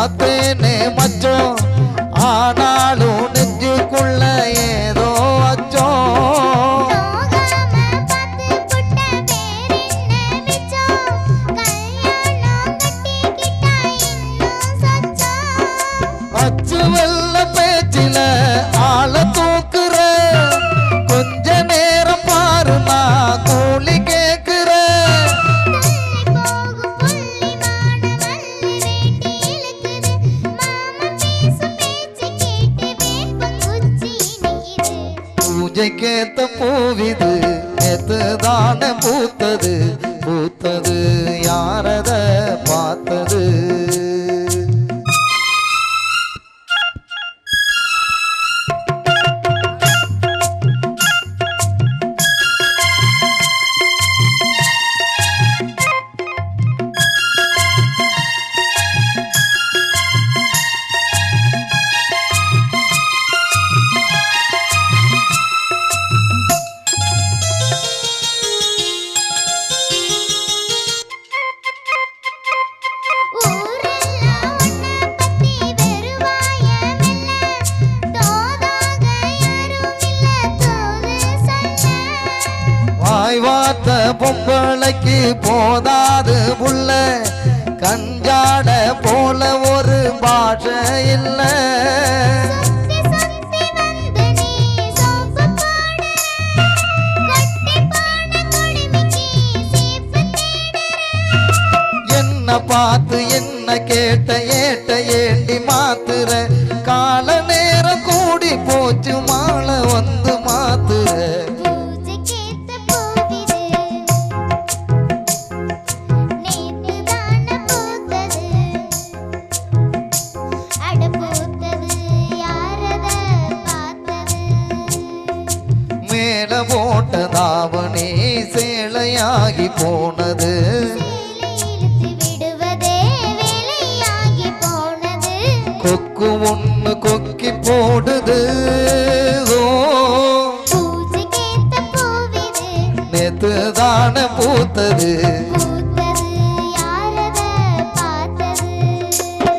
பார்த்தேனே மச்சம் ஆனாலும் நெஞ்சுக்குள்ள ஏதோ அச்சு வெள்ள பேச்சில ஆள தூக்குற கொஞ்ச நேரம் பாரு நான் கூலி கேக்குற பூஜைக்கேத்த பூவிது நேத்துதான பூத்தது பூத்தது யாரத பார்த்தது வாய்வாத்த பொம்பளைக்கு போதாது புள்ள கஞ்சாட போல ஒரு பாஷை இல்ல என்ன பார்த்து என்ன கேட்ட ஏட்ட ஏண்டி மாத்துற கால நேரம் கூடி போச்சு மாலை வந்து மாத்துற மேல போட்ட தாவணி சேலையாகி போனது கொக்கு ஒண்ணு கொக்கி போடுது நேத்து தான பூத்தது